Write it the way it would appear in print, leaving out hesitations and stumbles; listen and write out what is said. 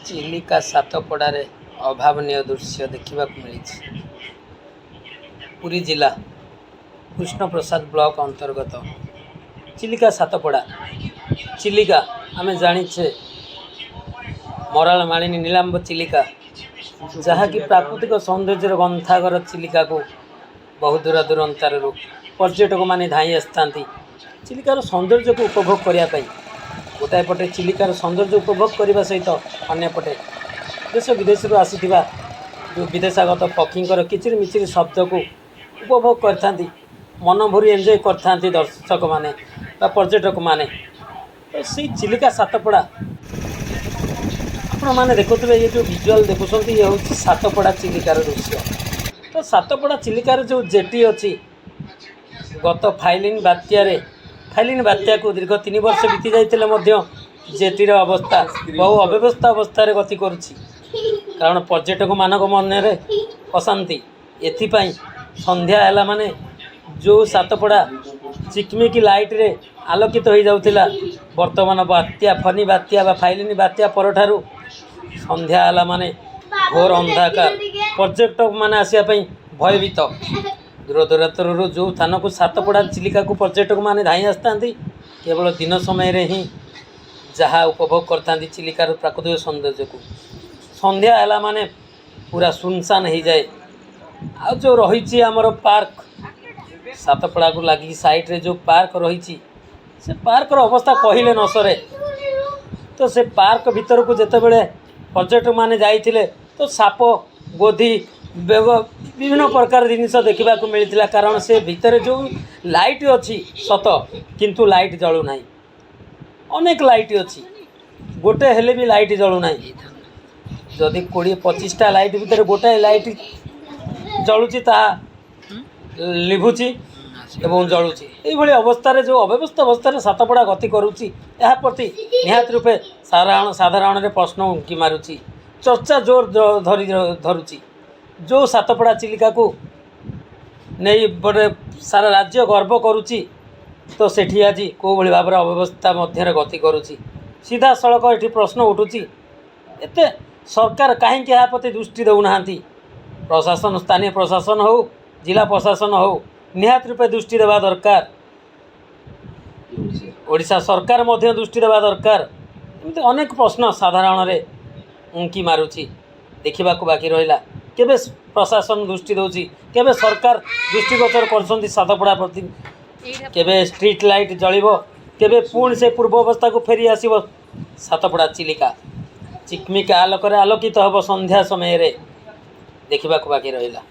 चिलिका सातपड़ारे अभावनीय दृश्य देखा मिली। पुरी जिला कृष्ण प्रसाद ब्लॉक अंतर्गत चिलिका सातपड़ा। चिलिका आमे जानिछे मराल मालिनी नीलांब चिलिका, जहाँकि प्राकृतिक सौंदर्य गंथागर चिलिका को बहुत दूर दूरांतर पर्यटक माने धाई आसता चिलिकार सौंदर्य को उपभोग करने। गोटाए पटे चिलिकार सौंदर्य उपभोग करने सहित अन्यपटे देश विदेश आसीथिबा जो विदेशागत पक्षींकर किचिर मिचिर शब्द को उपभोग करता, मन भरी एंजॉय करता दर्शक माने बा पर्यटक माने। तो सी चिलिका सातपड़ा आपण मैंने देखुए, ये जो विजुआल देखुं ये हूँ सातपड़ा चिलिकार दृश्य। तो सातपड़ा चिलिकार जो जेटी अच्छी गत फाइलिन बात्या को दीर्घ 3 वर्ष बीती जाते जेटीर अवस्था बहु अव्यवस्था अवस्था गति करुच्ची, कारण पर्यटक मानक मन में अशांति। एथिपाई संध्या है माने जो सातपड़ा चिकमिकी लाइट रे आलोकित हो जाउथिला, वर्तमान बात्या फनी बात्या बा फाइलिन बात्या परठारु संध्या है माने घोर अंधाकार। पर्यटक माने आसिया पई भयभीत। दूर दूरांतर जो स्थान को सातपड़ा चिलिका को पर्यटक माने धाई आसता केवल दिन समय रे ही जहाँ उपभोग करता चिलिकार प्राकृतिक सौंदर्य को। संध्या है माने पूरा सुनसान हो जाए। आ जो रही आमर पार्क सातपड़ा को लगी साइड रे जो पार्क रही से पार्कर अवस्था कहले न सरे। तो से पार्क भीतर को जिते बड़े पर्यटक माने जाइथिले तो साप गोधी बेग विभिन्न प्रकार जिनिस देखा मिलता, कारण से भितर जो लाइट अच्छी सत किंतु लाइट जलू ना। अनेक लाइट अच्छी गोटे हेले भी लाइट जलू ना। जदि 20-25टा लाइट भितर गोटाए लाइट जलुची ता लिभुची एवं जलुची। ये अवस्था जो अव्यवस्था अवस्था सातपड़ा गति करुच्ची, यह प्रति निहात रूपे साधारण प्रश्न उंकी मारुची, चर्चा जोर धरुची। जो सातपड़ा चिलिका को नहीं बड़े सारा राज्य गर्व करुच्ची, तो सेठी आज कौ भाई भाव अव्यवस्था मध्य गति करुच्ची। सीधा सड़क ये प्रश्न उठुची, एते सरकार कहीं प्रति दृष्टि देना। प्रशासन स्थानीय प्रशासन हो जिला प्रशासन हो निहात रूपे दृष्टि देवा दरकार। ओडिशा सरकार मध्य दृष्टि देवा दरकार। एमती अनेक प्रश्न साधारण रे उंकी मारुची, देखा बाकी रहा केबे प्रशासन दृष्टि दौची, केबे सरकार दृष्टिगोचर कर सातपड़ा प्रति, केबे स्ट्रीट लाइट जलिबो, केबे पुणी से पूर्व अवस्था को फेरी आसीबो। सातपड़ा चिलिका चिकमिका आलोक आलोकित हम संध्या समय रे देखा बाकी रहा।